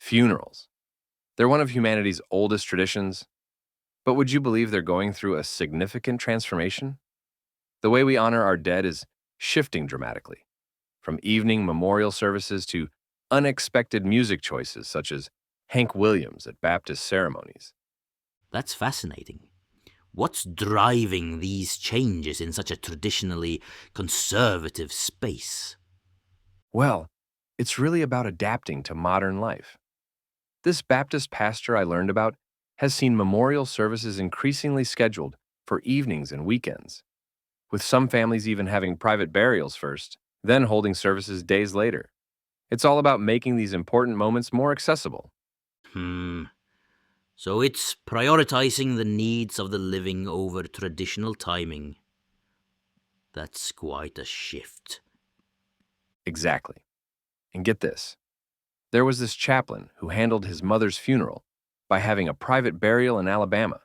Funerals. They're one of humanity's oldest traditions, but would you believe they're going through a significant transformation? The way we honor our dead is shifting dramatically, from evening memorial services to unexpected music choices such as Hank Williams at Baptist ceremonies. That's fascinating. What's driving these changes in such a traditionally conservative space? Well, it's really about adapting to modern life. This Baptist pastor I learned about has seen memorial services increasingly scheduled for evenings and weekends, with some families even having private burials first, then holding services days later. It's all about making these important moments more accessible. Hmm. So it's prioritizing the needs of the living over traditional timing. That's quite a shift. Exactly. And get this, there was this chaplain who handled his mother's funeral by having a private burial in Alabama,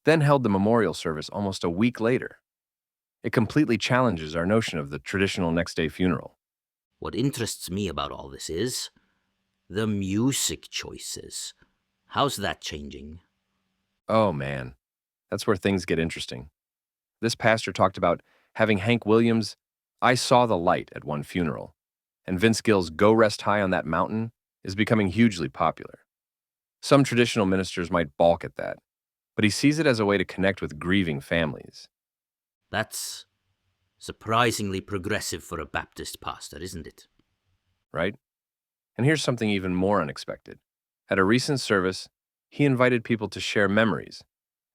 then held the memorial service almost a week later. It completely challenges our notion of the traditional next day funeral. What interests me about all this is the music choices. How's that changing? Oh man, that's where things get interesting. This pastor talked about having Hank Williams' I Saw the Light at one funeral, and Vince Gill's Go Rest High on That Mountain is becoming hugely popular. Some traditional ministers might balk at that, but he sees it as a way to connect with grieving families, That's surprisingly progressive for a Baptist pastor, isn't it? right? And here's something even more unexpected. At a recent service, he invited people to share memories,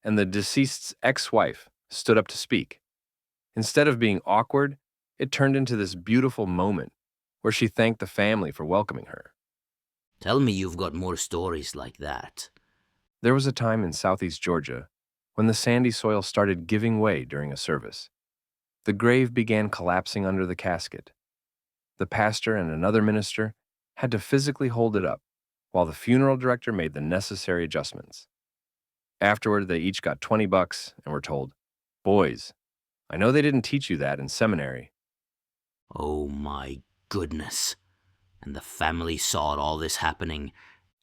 and the deceased's ex wife stood up to speak. Instead of being awkward, it turned into this beautiful moment where she thanked the family for welcoming her. Tell me you've got more stories like that. There was a time in southeast Georgia when the sandy soil started giving way during a service. The grave began collapsing under the casket. The pastor and another minister had to physically hold it up, while the funeral director made the necessary adjustments. Afterward, they each got $20 and were told, "Boys, I know they didn't teach you that in seminary." Oh my goodness. And the family saw all this happening.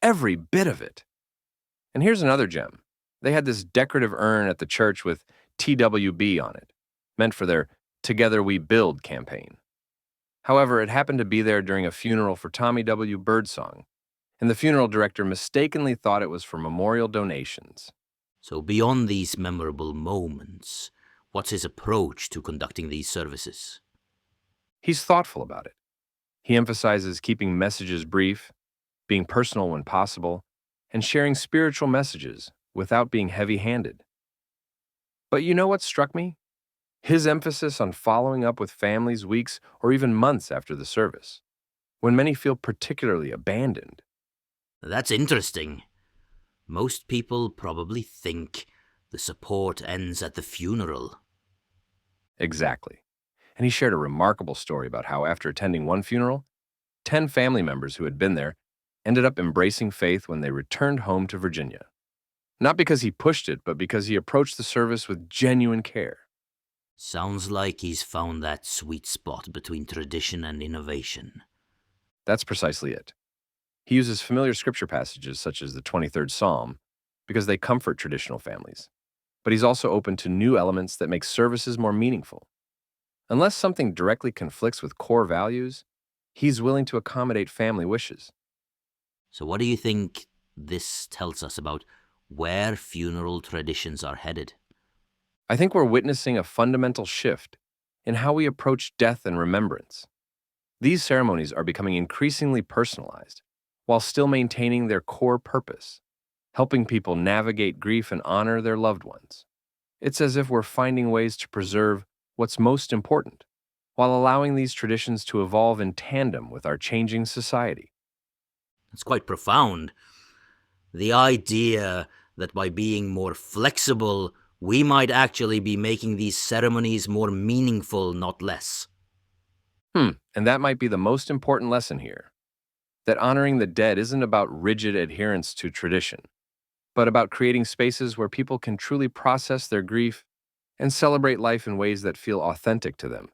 Every bit of it. And here's another gem. They had this decorative urn at the church with TWB on it, meant for their Together We Build campaign. However, it happened to be there during a funeral for Tommy W. Birdsong, and the funeral director mistakenly thought it was for memorial donations. So, beyond these memorable moments, what's his approach to conducting these services? He's thoughtful about it. He emphasizes keeping messages brief, being personal when possible, and sharing spiritual messages without being heavy handed. But you know what struck me? His emphasis on following up with families weeks or even months after the service, when many feel particularly abandoned. That's interesting. Most people probably think the support ends at the funeral. Exactly. And he shared a remarkable story about how, after attending one funeral, 10 family members who had been there ended up embracing faith when they returned home to Virginia. Not because he pushed it, but because he approached the service with genuine care. Sounds like he's found that sweet spot between tradition and innovation. That's precisely it. He uses familiar scripture passages such as the 23rd Psalm because they comfort traditional families. But he's also open to new elements that make services more meaningful. Unless something directly conflicts with core values, he's willing to accommodate family wishes. So, what do you think this tells us about where funeral traditions are headed? I think we're witnessing a fundamental shift in how we approach death and remembrance. These ceremonies are becoming increasingly personalized while still maintaining their core purpose, helping people navigate grief and honor their loved ones. It's as if we're finding ways to preserve what's most important while allowing these traditions to evolve in tandem with our changing society. It's quite profound. The idea that by being more flexible, we might actually be making these ceremonies more meaningful, not less. And that might be the most important lesson here, that honoring the dead isn't about rigid adherence to tradition, but about creating spaces where people can truly process their grief and celebrate life in ways that feel authentic to them.